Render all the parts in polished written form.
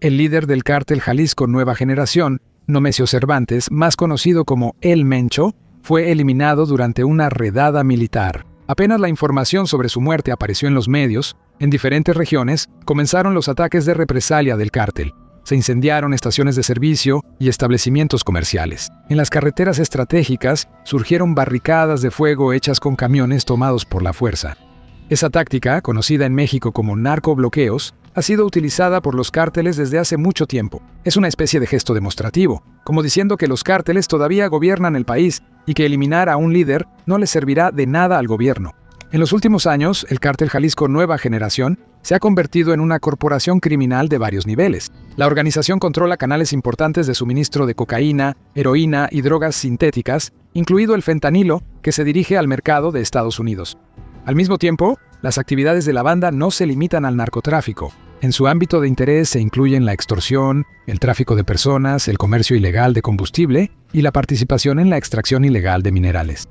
El líder del cártel Jalisco Nueva Generación, Nomesio Cervantes, más conocido como El Mencho, fue eliminado durante una redada militar. Apenas la información sobre su muerte apareció en los medios, en diferentes regiones comenzaron los ataques de represalia del cártel. Se incendiaron estaciones de servicio y establecimientos comerciales. En las carreteras estratégicas surgieron barricadas de fuego hechas con camiones tomados por la fuerza. Esa táctica, conocida en México como narcobloqueos, ha sido utilizada por los cárteles desde hace mucho tiempo. Es una especie de gesto demostrativo, como diciendo que los cárteles todavía gobiernan el país y que eliminar a un líder no les servirá de nada al gobierno. En los últimos años, el cártel Jalisco Nueva Generación se ha convertido en una corporación criminal de varios niveles. La organización controla canales importantes de suministro de cocaína, heroína y drogas sintéticas, incluido el fentanilo, que se dirige al mercado de Estados Unidos. Al mismo tiempo, las actividades de la banda no se limitan al narcotráfico. En su ámbito de interés se incluyen la extorsión, el tráfico de personas, el comercio ilegal de combustible y la participación en la extracción ilegal de minerales.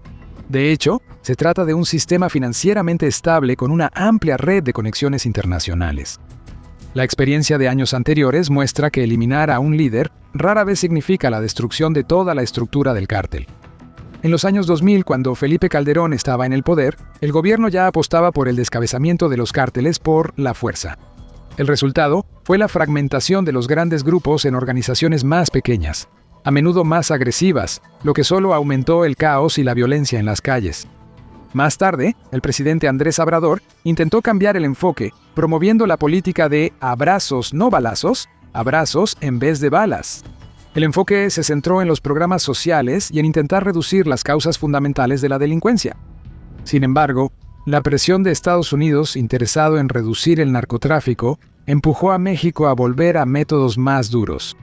De hecho, se trata de un sistema financieramente estable con una amplia red de conexiones internacionales. La experiencia de años anteriores muestra que eliminar a un líder rara vez significa la destrucción de toda la estructura del cártel. En los años 2000, cuando Felipe Calderón estaba en el poder, el gobierno ya apostaba por el descabezamiento de los cárteles por la fuerza. El resultado fue la fragmentación de los grandes grupos en organizaciones más pequeñas, a menudo más agresivas, lo que solo aumentó el caos y la violencia en las calles. Más tarde, el presidente Andrés Obrador intentó cambiar el enfoque, promoviendo la política de abrazos no balazos, abrazos en vez de balas. El enfoque se centró en los programas sociales y en intentar reducir las causas fundamentales de la delincuencia. Sin embargo, la presión de Estados Unidos, interesado en reducir el narcotráfico, empujó a México a volver a métodos más duros.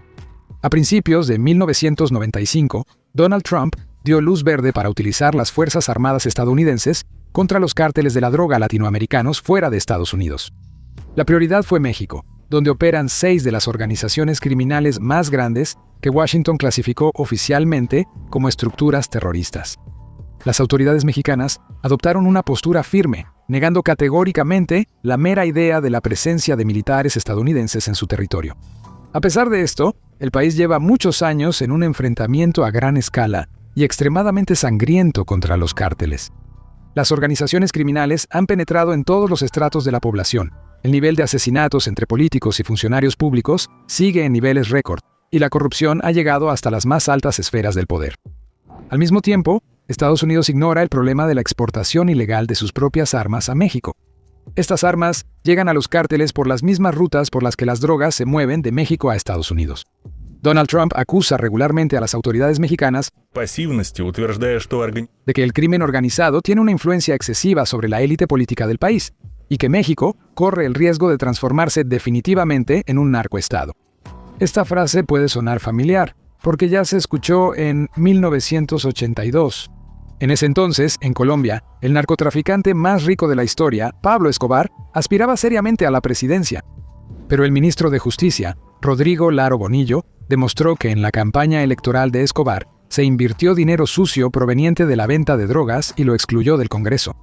A principios de 1995, Donald Trump dio luz verde para utilizar las Fuerzas Armadas estadounidenses contra los cárteles de la droga latinoamericanos fuera de Estados Unidos. La prioridad fue México, donde operan 6 de las organizaciones criminales más grandes que Washington clasificó oficialmente como estructuras terroristas. Las autoridades mexicanas adoptaron una postura firme, negando categóricamente la mera idea de la presencia de militares estadounidenses en su territorio. A pesar de esto, el país lleva muchos años en un enfrentamiento a gran escala y extremadamente sangriento contra los cárteles. Las organizaciones criminales han penetrado en todos los estratos de la población. El nivel de asesinatos entre políticos y funcionarios públicos sigue en niveles récord, y la corrupción ha llegado hasta las más altas esferas del poder. Al mismo tiempo, Estados Unidos ignora el problema de la exportación ilegal de sus propias armas a México. Estas armas llegan a los cárteles por las mismas rutas por las que las drogas se mueven de México a Estados Unidos. Donald Trump acusa regularmente a las autoridades mexicanas de que el crimen organizado tiene una influencia excesiva sobre la élite política del país y que México corre el riesgo de transformarse definitivamente en un narcoestado. Esta frase puede sonar familiar, porque ya se escuchó en 1982. En ese entonces, en Colombia, el narcotraficante más rico de la historia, Pablo Escobar, aspiraba seriamente a la presidencia. Pero el ministro de Justicia, Rodrigo Lara Bonillo, demostró que en la campaña electoral de Escobar se invirtió dinero sucio proveniente de la venta de drogas y lo excluyó del Congreso.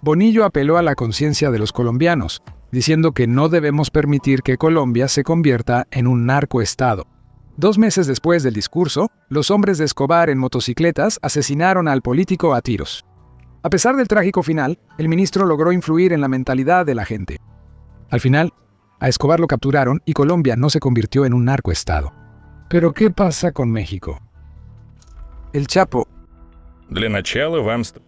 Bonillo apeló a la conciencia de los colombianos, diciendo que no debemos permitir que Colombia se convierta en un narcoestado. 2 meses después del discurso, los hombres de Escobar en motocicletas asesinaron al político a tiros. A pesar del trágico final, el ministro logró influir en la mentalidad de la gente. Al final, a Escobar lo capturaron y Colombia no se convirtió en un narcoestado. Pero ¿qué pasa con México? El Chapo.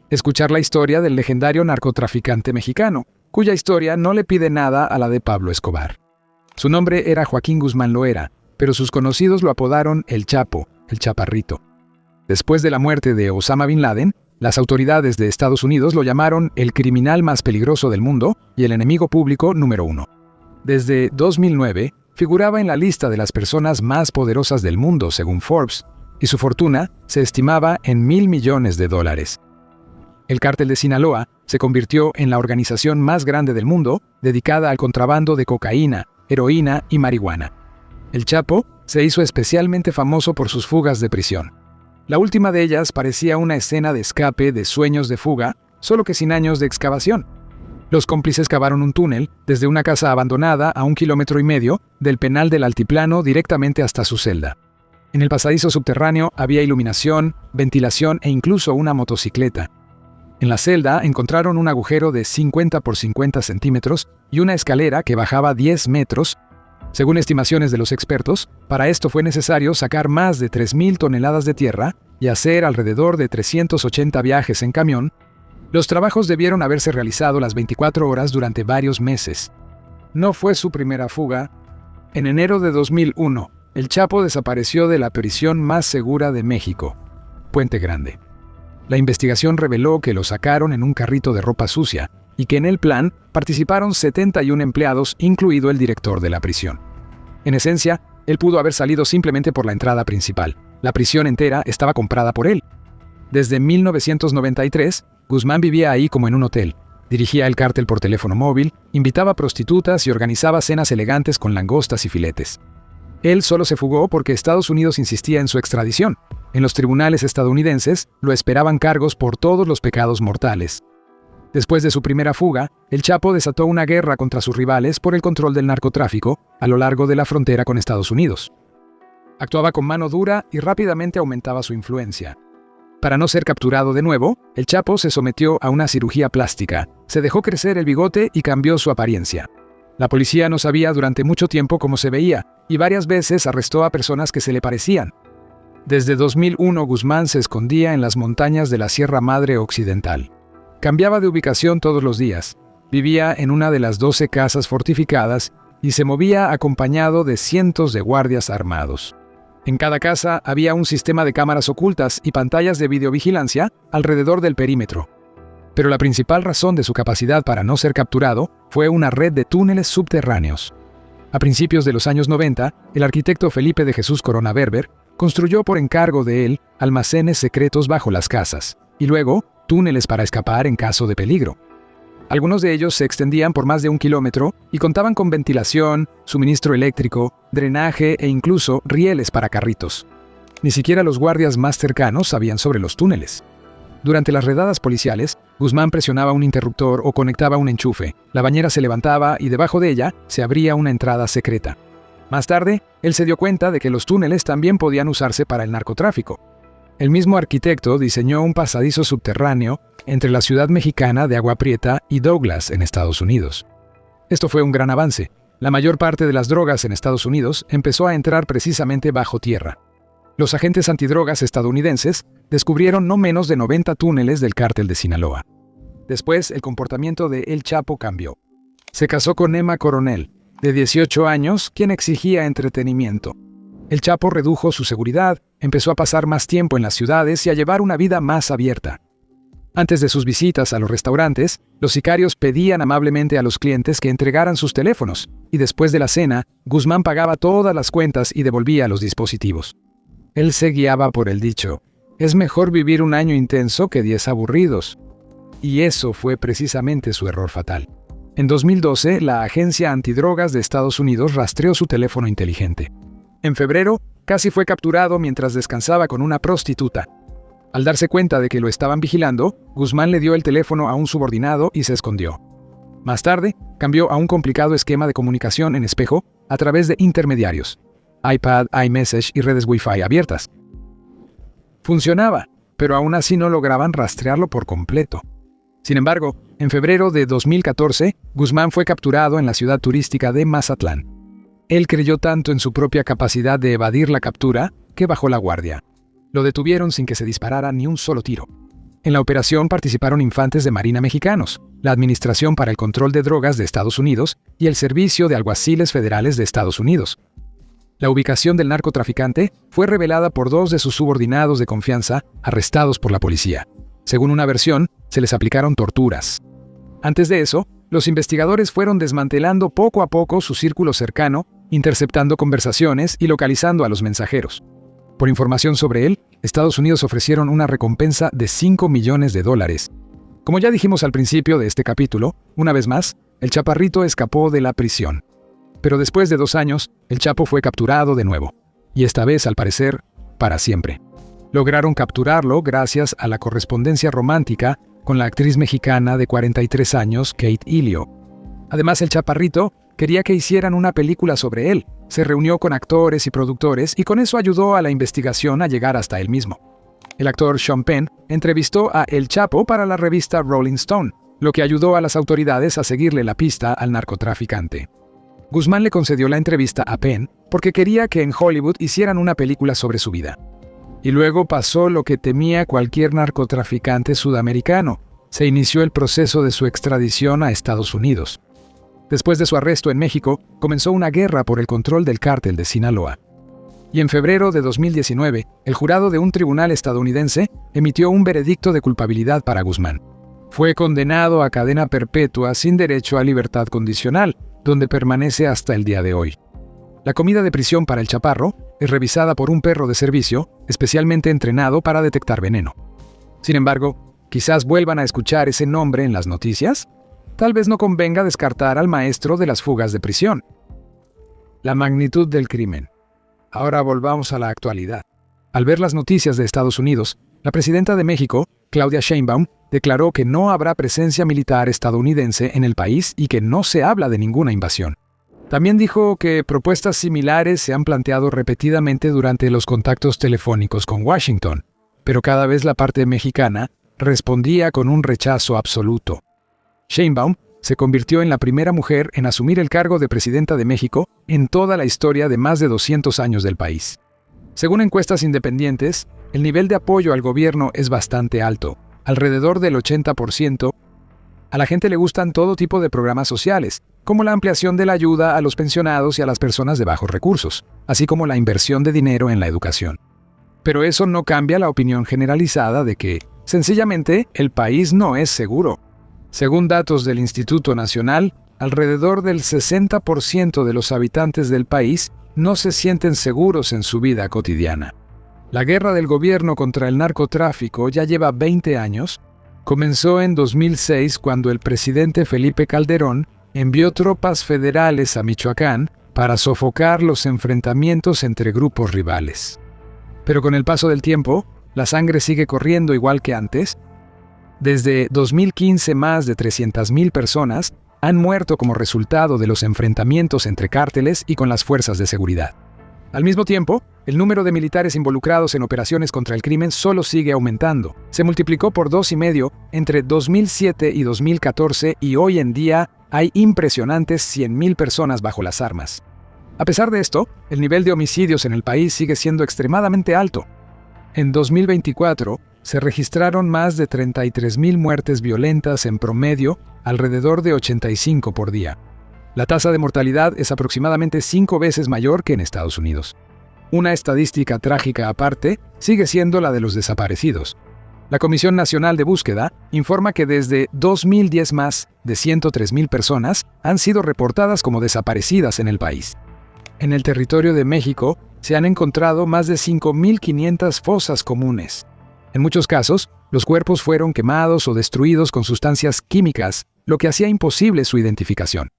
Escuchar la historia del legendario narcotraficante mexicano, cuya historia no le pide nada a la de Pablo Escobar. Su nombre era Joaquín Guzmán Loera, pero sus conocidos lo apodaron El Chapo, el Chaparrito. Después de la muerte de Osama Bin Laden, las autoridades de Estados Unidos lo llamaron el criminal más peligroso del mundo y el enemigo público número 1. Desde 2009, figuraba en la lista de las personas más poderosas del mundo, según Forbes, y su fortuna se estimaba en $1,000 millones. El cártel de Sinaloa se convirtió en la organización más grande del mundo, dedicada al contrabando de cocaína, heroína y marihuana. El Chapo se hizo especialmente famoso por sus fugas de prisión. La última de ellas parecía una escena de escape de Sueños de fuga, solo que sin años de excavación. Los cómplices cavaron un túnel desde una casa abandonada a 1,5 kilómetros del penal del Altiplano directamente hasta su celda. En el pasadizo subterráneo había iluminación, ventilación e incluso una motocicleta. En la celda encontraron un agujero de 50 por 50 centímetros y una escalera que bajaba 10 metros. Según estimaciones de los expertos, para esto fue necesario sacar más de 3,000 toneladas de tierra y hacer alrededor de 380 viajes en camión. Los trabajos debieron haberse realizado las 24 horas durante varios meses. No fue su primera fuga. En enero de 2001, el Chapo desapareció de la prisión más segura de México, Puente Grande. La investigación reveló que lo sacaron en un carrito de ropa sucia y que en el plan participaron 71 empleados, incluido el director de la prisión. En esencia, él pudo haber salido simplemente por la entrada principal. La prisión entera estaba comprada por él. Desde 1993, Guzmán vivía ahí como en un hotel. Dirigía el cártel por teléfono móvil, invitaba prostitutas y organizaba cenas elegantes con langostas y filetes. Él solo se fugó porque Estados Unidos insistía en su extradición. En los tribunales estadounidenses lo esperaban cargos por todos los pecados mortales. Después de su primera fuga, el Chapo desató una guerra contra sus rivales por el control del narcotráfico a lo largo de la frontera con Estados Unidos. Actuaba con mano dura y rápidamente aumentaba su influencia. Para no ser capturado de nuevo, el Chapo se sometió a una cirugía plástica, se dejó crecer el bigote y cambió su apariencia. La policía no sabía durante mucho tiempo cómo se veía y varias veces arrestó a personas que se le parecían. Desde 2001, Guzmán se escondía en las montañas de la Sierra Madre Occidental. Cambiaba de ubicación todos los días, vivía en una de las 12 casas fortificadas y se movía acompañado de cientos de guardias armados. En cada casa había un sistema de cámaras ocultas y pantallas de videovigilancia alrededor del perímetro. Pero la principal razón de su capacidad para no ser capturado fue una red de túneles subterráneos. A principios de los años 90, el arquitecto Felipe de Jesús Corona Berber construyó por encargo de él almacenes secretos bajo las casas, y luego túneles para escapar en caso de peligro. Algunos de ellos se extendían por más de 1 kilómetro y contaban con ventilación, suministro eléctrico, drenaje e incluso rieles para carritos. Ni siquiera los guardias más cercanos sabían sobre los túneles. Durante las redadas policiales, Guzmán presionaba un interruptor o conectaba un enchufe, la bañera se levantaba y debajo de ella se abría una entrada secreta. Más tarde, él se dio cuenta de que los túneles también podían usarse para el narcotráfico. El mismo arquitecto diseñó un pasadizo subterráneo entre la ciudad mexicana de Agua Prieta y Douglas, en Estados Unidos. Esto fue un gran avance. La mayor parte de las drogas en Estados Unidos empezó a entrar precisamente bajo tierra. Los agentes antidrogas estadounidenses descubrieron no menos de 90 túneles del cártel de Sinaloa. Después, el comportamiento de El Chapo cambió. Se casó con Emma Coronel, de 18 años, quien exigía entretenimiento. El Chapo redujo su seguridad, empezó a pasar más tiempo en las ciudades y a llevar una vida más abierta. Antes de sus visitas a los restaurantes, los sicarios pedían amablemente a los clientes que entregaran sus teléfonos, y después de la cena, Guzmán pagaba todas las cuentas y devolvía los dispositivos. Él se guiaba por el dicho, es mejor vivir un año intenso que 10 aburridos. Y eso fue precisamente su error fatal. En 2012, la Agencia Antidrogas de Estados Unidos rastreó su teléfono inteligente. En febrero, casi fue capturado mientras descansaba con una prostituta. Al darse cuenta de que lo estaban vigilando, Guzmán le dio el teléfono a un subordinado y se escondió. Más tarde, cambió a un complicado esquema de comunicación en espejo a través de intermediarios, iPad, iMessage y redes Wi-Fi abiertas. Funcionaba, pero aún así no lograban rastrearlo por completo. Sin embargo, en febrero de 2014, Guzmán fue capturado en la ciudad turística de Mazatlán. Él creyó tanto en su propia capacidad de evadir la captura que bajó la guardia. Lo detuvieron sin que se disparara ni un solo tiro. En la operación participaron infantes de Marina mexicanos, la Administración para el Control de Drogas de Estados Unidos y el Servicio de Alguaciles Federales de Estados Unidos. La ubicación del narcotraficante fue revelada por 2 de sus subordinados de confianza arrestados por la policía. Según una versión, se les aplicaron torturas. Antes de eso, los investigadores fueron desmantelando poco a poco su círculo cercano, interceptando conversaciones y localizando a los mensajeros. Por información sobre él, Estados Unidos ofrecieron una recompensa de $5 millones. Como ya dijimos al principio de este capítulo, una vez más, el chaparrito escapó de la prisión. Pero después de 2 años, el Chapo fue capturado de nuevo. Y esta vez, al parecer, para siempre. Lograron capturarlo gracias a la correspondencia romántica con la actriz mexicana de 43 años, Kate Ilio. Además, el chaparrito quería que hicieran una película sobre él. Se reunió con actores y productores y con eso ayudó a la investigación a llegar hasta él mismo. El actor Sean Penn entrevistó a El Chapo para la revista Rolling Stone, lo que ayudó a las autoridades a seguirle la pista al narcotraficante. Guzmán le concedió la entrevista a Penn porque quería que en Hollywood hicieran una película sobre su vida. Y luego pasó lo que temía cualquier narcotraficante sudamericano. Se inició el proceso de su extradición a Estados Unidos. Después de su arresto en México, comenzó una guerra por el control del cártel de Sinaloa. Y en febrero de 2019, el jurado de un tribunal estadounidense emitió un veredicto de culpabilidad para Guzmán. Fue condenado a cadena perpetua sin derecho a libertad condicional, donde permanece hasta el día de hoy. La comida de prisión para el chaparro es revisada por un perro de servicio especialmente entrenado para detectar veneno. Sin embargo, quizás vuelvan a escuchar ese nombre en las noticias. Tal vez no convenga descartar al maestro de las fugas de prisión. La magnitud del crimen. Ahora volvamos a la actualidad. Al ver las noticias de Estados Unidos, la presidenta de México, Claudia Sheinbaum, declaró que no habrá presencia militar estadounidense en el país y que no se habla de ninguna invasión. También dijo que propuestas similares se han planteado repetidamente durante los contactos telefónicos con Washington, pero cada vez la parte mexicana respondía con un rechazo absoluto. Sheinbaum se convirtió en la primera mujer en asumir el cargo de presidenta de México en toda la historia de más de 200 años del país. Según encuestas independientes, el nivel de apoyo al gobierno es bastante alto, alrededor del 80%. A la gente le gustan todo tipo de programas sociales, como la ampliación de la ayuda a los pensionados y a las personas de bajos recursos, así como la inversión de dinero en la educación. Pero eso no cambia la opinión generalizada de que, sencillamente, el país no es seguro. Según datos del Instituto Nacional, alrededor del 60% de los habitantes del país no se sienten seguros en su vida cotidiana. La guerra del gobierno contra el narcotráfico ya lleva 20 años. Comenzó en 2006 cuando el presidente Felipe Calderón envió tropas federales a Michoacán para sofocar los enfrentamientos entre grupos rivales. Pero con el paso del tiempo, la sangre sigue corriendo igual que antes. Desde 2015, más de 300,000 personas han muerto como resultado de los enfrentamientos entre cárteles y con las fuerzas de seguridad. Al mismo tiempo, el número de militares involucrados en operaciones contra el crimen solo sigue aumentando. Se multiplicó por 2,5 entre 2007 y 2014 y hoy en día hay impresionantes 100,000 personas bajo las armas. A pesar de esto, el nivel de homicidios en el país sigue siendo extremadamente alto. En 2024, se registraron más de 33,000 muertes violentas en promedio, alrededor de 85 por día. La tasa de mortalidad es aproximadamente 5 veces mayor que en Estados Unidos. Una estadística trágica aparte sigue siendo la de los desaparecidos. La Comisión Nacional de Búsqueda informa que desde 2010 más de 103,000 personas han sido reportadas como desaparecidas en el país. En el territorio de México se han encontrado más de 5,500 fosas comunes. En muchos casos, los cuerpos fueron quemados o destruidos con sustancias químicas, lo que hacía imposible su identificación.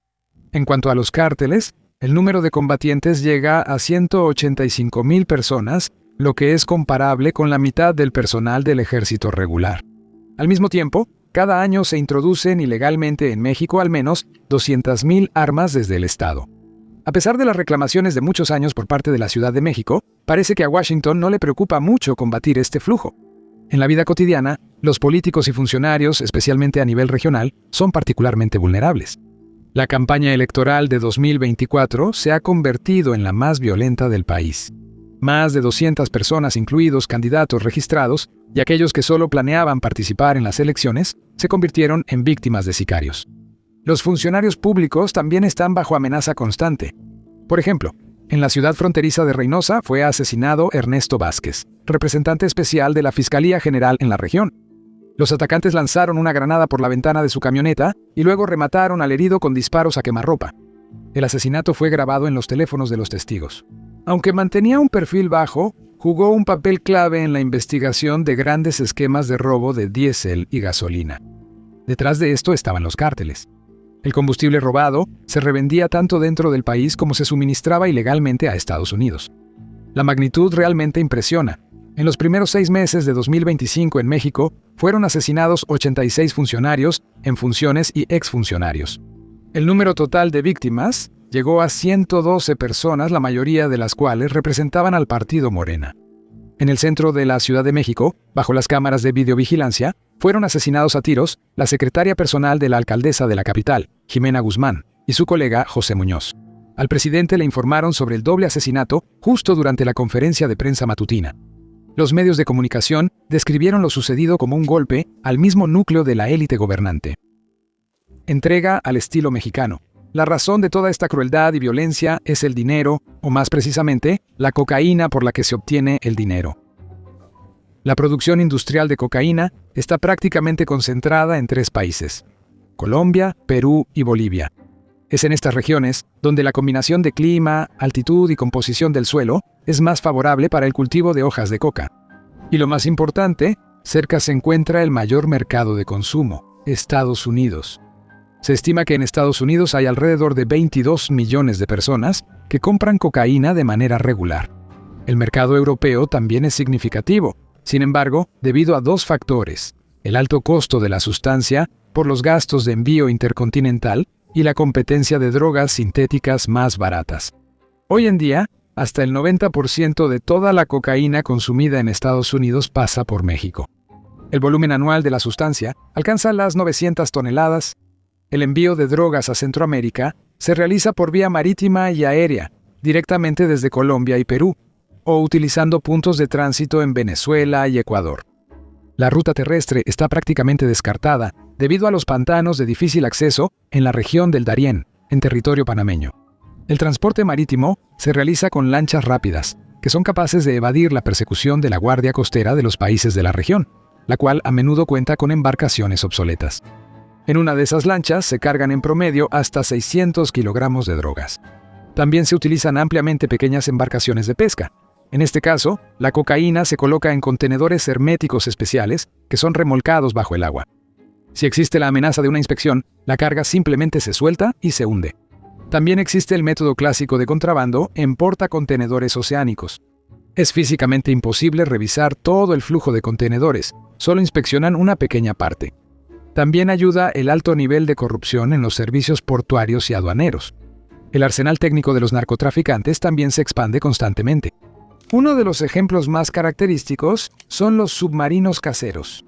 En cuanto a los cárteles, el número de combatientes llega a 185,000 personas, lo que es comparable con la mitad del personal del ejército regular. Al mismo tiempo, cada año se introducen ilegalmente en México al menos 200,000 armas desde el Estado. A pesar de las reclamaciones de muchos años por parte de la Ciudad de México, parece que a Washington no le preocupa mucho combatir este flujo. En la vida cotidiana, los políticos y funcionarios, especialmente a nivel regional, son particularmente vulnerables. La campaña electoral de 2024 se ha convertido en la más violenta del país. Más de 200 personas, incluidos candidatos registrados y aquellos que solo planeaban participar en las elecciones, se convirtieron en víctimas de sicarios. Los funcionarios públicos también están bajo amenaza constante. Por ejemplo, en la ciudad fronteriza de Reynosa fue asesinado Ernesto Vázquez, representante especial de la Fiscalía General en la región. Los atacantes lanzaron una granada por la ventana de su camioneta y luego remataron al herido con disparos a quemarropa. El asesinato fue grabado en los teléfonos de los testigos. Aunque mantenía un perfil bajo, jugó un papel clave en la investigación de grandes esquemas de robo de diésel y gasolina. Detrás de esto estaban los cárteles. El combustible robado se revendía tanto dentro del país como se suministraba ilegalmente a Estados Unidos. La magnitud realmente impresiona. En los primeros 6 meses de 2025 en México, fueron asesinados 86 funcionarios en funciones y exfuncionarios. El número total de víctimas llegó a 112 personas, la mayoría de las cuales representaban al partido Morena. En el centro de la Ciudad de México, bajo las cámaras de videovigilancia, fueron asesinados a tiros la secretaria personal de la alcaldesa de la capital, Jimena Guzmán, y su colega José Muñoz. Al presidente le informaron sobre el doble asesinato justo durante la conferencia de prensa matutina. Los medios de comunicación describieron lo sucedido como un golpe al mismo núcleo de la élite gobernante. Entrega al estilo mexicano. La razón de toda esta crueldad y violencia es el dinero, o más precisamente, la cocaína por la que se obtiene el dinero. La producción industrial de cocaína está prácticamente concentrada en 3 países: Colombia, Perú y Bolivia. Es en estas regiones donde la combinación de clima, altitud y composición del suelo es más favorable para el cultivo de hojas de coca. Y lo más importante, cerca se encuentra el mayor mercado de consumo, Estados Unidos. Se estima que en Estados Unidos hay alrededor de 22 millones de personas que compran cocaína de manera regular. El mercado europeo también es significativo, sin embargo, debido a 2 factores: el alto costo de la sustancia por los gastos de envío intercontinental y la competencia de drogas sintéticas más baratas. Hoy en día, hasta el 90% de toda la cocaína consumida en Estados Unidos pasa por México. El volumen anual de la sustancia alcanza las 900 toneladas. El envío de drogas a Centroamérica se realiza por vía marítima y aérea, directamente desde Colombia y Perú, o utilizando puntos de tránsito en Venezuela y Ecuador. La ruta terrestre está prácticamente descartada debido a los pantanos de difícil acceso en la región del Darién, en territorio panameño. El transporte marítimo se realiza con lanchas rápidas, que son capaces de evadir la persecución de la Guardia Costera de los países de la región, la cual a menudo cuenta con embarcaciones obsoletas. En una de esas lanchas se cargan en promedio hasta 600 kilogramos de drogas. También se utilizan ampliamente pequeñas embarcaciones de pesca. En este caso, la cocaína se coloca en contenedores herméticos especiales que son remolcados bajo el agua. Si existe la amenaza de una inspección, la carga simplemente se suelta y se hunde. También existe el método clásico de contrabando en portacontenedores oceánicos. Es físicamente imposible revisar todo el flujo de contenedores, solo inspeccionan una pequeña parte. También ayuda el alto nivel de corrupción en los servicios portuarios y aduaneros. El arsenal técnico de los narcotraficantes también se expande constantemente. Uno de los ejemplos más característicos son los submarinos caseros.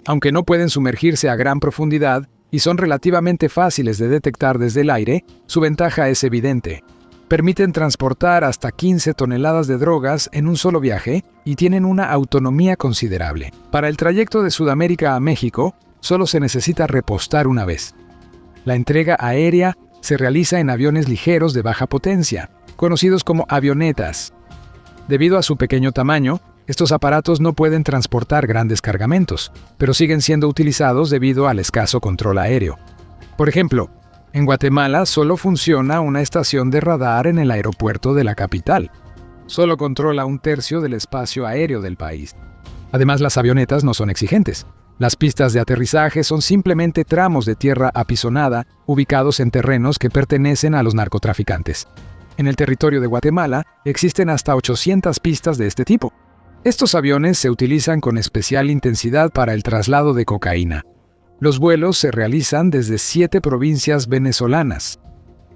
Aunque no pueden sumergirse a gran profundidad y son relativamente fáciles de detectar desde el aire, su ventaja es evidente. Permiten transportar hasta 15 toneladas de drogas en un solo viaje y tienen una autonomía considerable. Para el trayecto de Sudamérica a México, solo se necesita repostar una vez. La entrega aérea se realiza en aviones ligeros de baja potencia, conocidos como avionetas. Debido a su pequeño tamaño, estos aparatos no pueden transportar grandes cargamentos, pero siguen siendo utilizados debido al escaso control aéreo. Por ejemplo, en Guatemala solo funciona una estación de radar en el aeropuerto de la capital. Solo controla 1/3 del espacio aéreo del país. Además, las avionetas no son exigentes. Las pistas de aterrizaje son simplemente tramos de tierra apisonada ubicados en terrenos que pertenecen a los narcotraficantes. En el territorio de Guatemala existen hasta 800 pistas de este tipo. Estos aviones se utilizan con especial intensidad para el traslado de cocaína. Los vuelos se realizan desde 7 provincias venezolanas.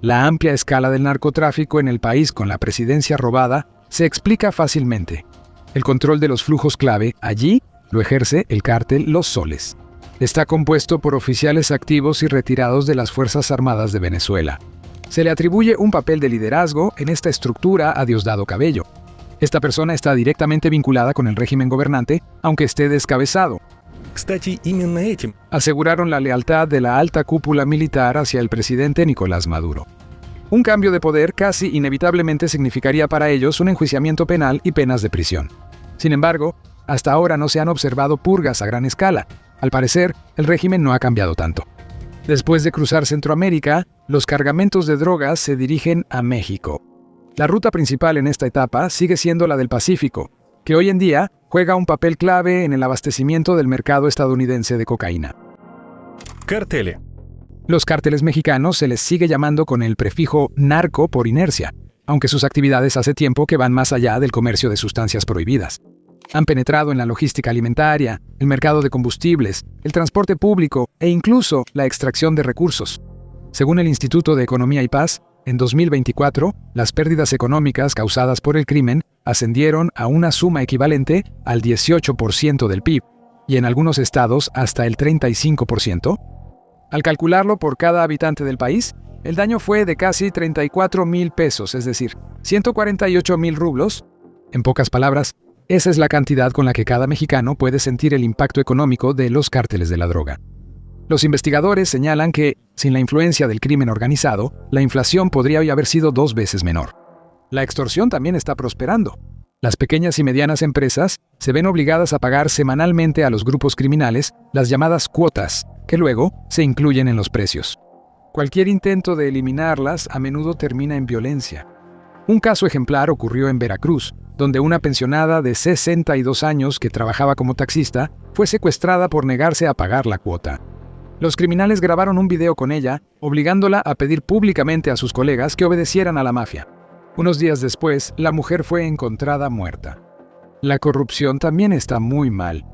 La amplia escala del narcotráfico en el país con la presidencia robada se explica fácilmente. El control de los flujos clave allí lo ejerce el cártel Los Soles. Está compuesto por oficiales activos y retirados de las Fuerzas Armadas de Venezuela. Se le atribuye un papel de liderazgo en esta estructura a Diosdado Cabello. Esta persona está directamente vinculada con el régimen gobernante, aunque esté descabezado. Aseguraron la lealtad de la alta cúpula militar hacia el presidente Nicolás Maduro. Un cambio de poder casi inevitablemente significaría para ellos un enjuiciamiento penal y penas de prisión. Sin embargo, hasta ahora no se han observado purgas a gran escala. Al parecer, el régimen no ha cambiado tanto. Después de cruzar Centroamérica, los cargamentos de drogas se dirigen a México. La ruta principal en esta etapa sigue siendo la del Pacífico, que hoy en día juega un papel clave en el abastecimiento del mercado estadounidense de cocaína. Cárteles. Los cárteles mexicanos se les sigue llamando con el prefijo narco por inercia, aunque sus actividades hace tiempo que van más allá del comercio de sustancias prohibidas. Han penetrado en la logística alimentaria, el mercado de combustibles, el transporte público e incluso la extracción de recursos. Según el Instituto de Economía y Paz, en 2024, las pérdidas económicas causadas por el crimen ascendieron a una suma equivalente al 18% del PIB, y en algunos estados hasta el 35%. Al calcularlo por cada habitante del país, el daño fue de casi 34,000 pesos, es decir, 148,000 rublos. En pocas palabras, esa es la cantidad con la que cada mexicano puede sentir el impacto económico de los cárteles de la droga. Los investigadores señalan que, sin la influencia del crimen organizado, la inflación podría hoy haber sido 2 veces menor. La extorsión también está prosperando. Las pequeñas y medianas empresas se ven obligadas a pagar semanalmente a los grupos criminales las llamadas cuotas, que luego se incluyen en los precios. Cualquier intento de eliminarlas a menudo termina en violencia. Un caso ejemplar ocurrió en Veracruz, donde una pensionada de 62 años que trabajaba como taxista fue secuestrada por negarse a pagar la cuota. Los criminales grabaron un video con ella, obligándola a pedir públicamente a sus colegas que obedecieran a la mafia. Unos días después, la mujer fue encontrada muerta. La corrupción también está muy mal.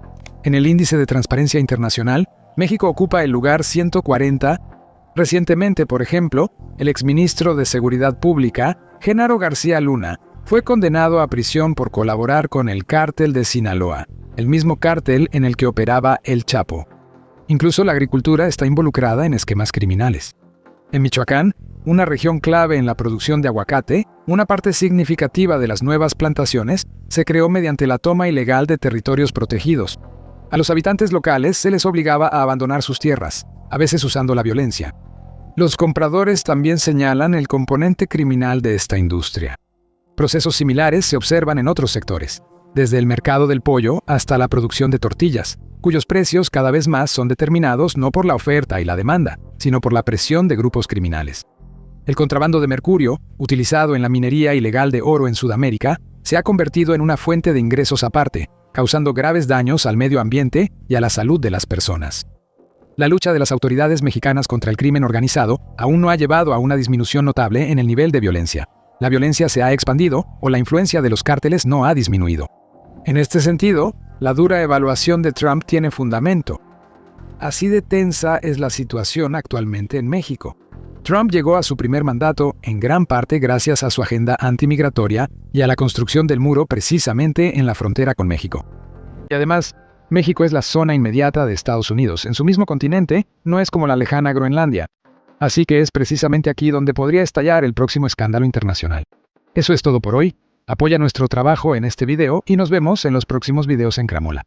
En el Índice de Transparencia Internacional, México ocupa el lugar 140. Recientemente, por ejemplo, el exministro de Seguridad Pública, Genaro García Luna, fue condenado a prisión por colaborar con el cártel de Sinaloa, el mismo cártel en el que operaba El Chapo. Incluso la agricultura está involucrada en esquemas criminales. En Michoacán, una región clave en la producción de aguacate, una parte significativa de las nuevas plantaciones se creó mediante la toma ilegal de territorios protegidos. A los habitantes locales se les obligaba a abandonar sus tierras, a veces usando la violencia. Los compradores también señalan el componente criminal de esta industria. Procesos similares se observan en otros sectores, desde el mercado del pollo hasta la producción de tortillas, cuyos precios cada vez más son determinados no por la oferta y la demanda, sino por la presión de grupos criminales. El contrabando de mercurio, utilizado en la minería ilegal de oro en Sudamérica, se ha convertido en una fuente de ingresos aparte, causando graves daños al medio ambiente y a la salud de las personas. La lucha de las autoridades mexicanas contra el crimen organizado aún no ha llevado a una disminución notable en el nivel de violencia. La violencia se ha expandido o la influencia de los cárteles no ha disminuido. En este sentido, la dura evaluación de Trump tiene fundamento. Así de tensa es la situación actualmente en México. Trump llegó a su primer mandato en gran parte gracias a su agenda antimigratoria y a la construcción del muro precisamente en la frontera con México. Y además, México es la zona inmediata de Estados Unidos. En su mismo continente, no es como la lejana Groenlandia. Así que es precisamente aquí donde podría estallar el próximo escándalo internacional. Eso es todo por hoy. Apoya nuestro trabajo en este video y nos vemos en los próximos videos en Cramola.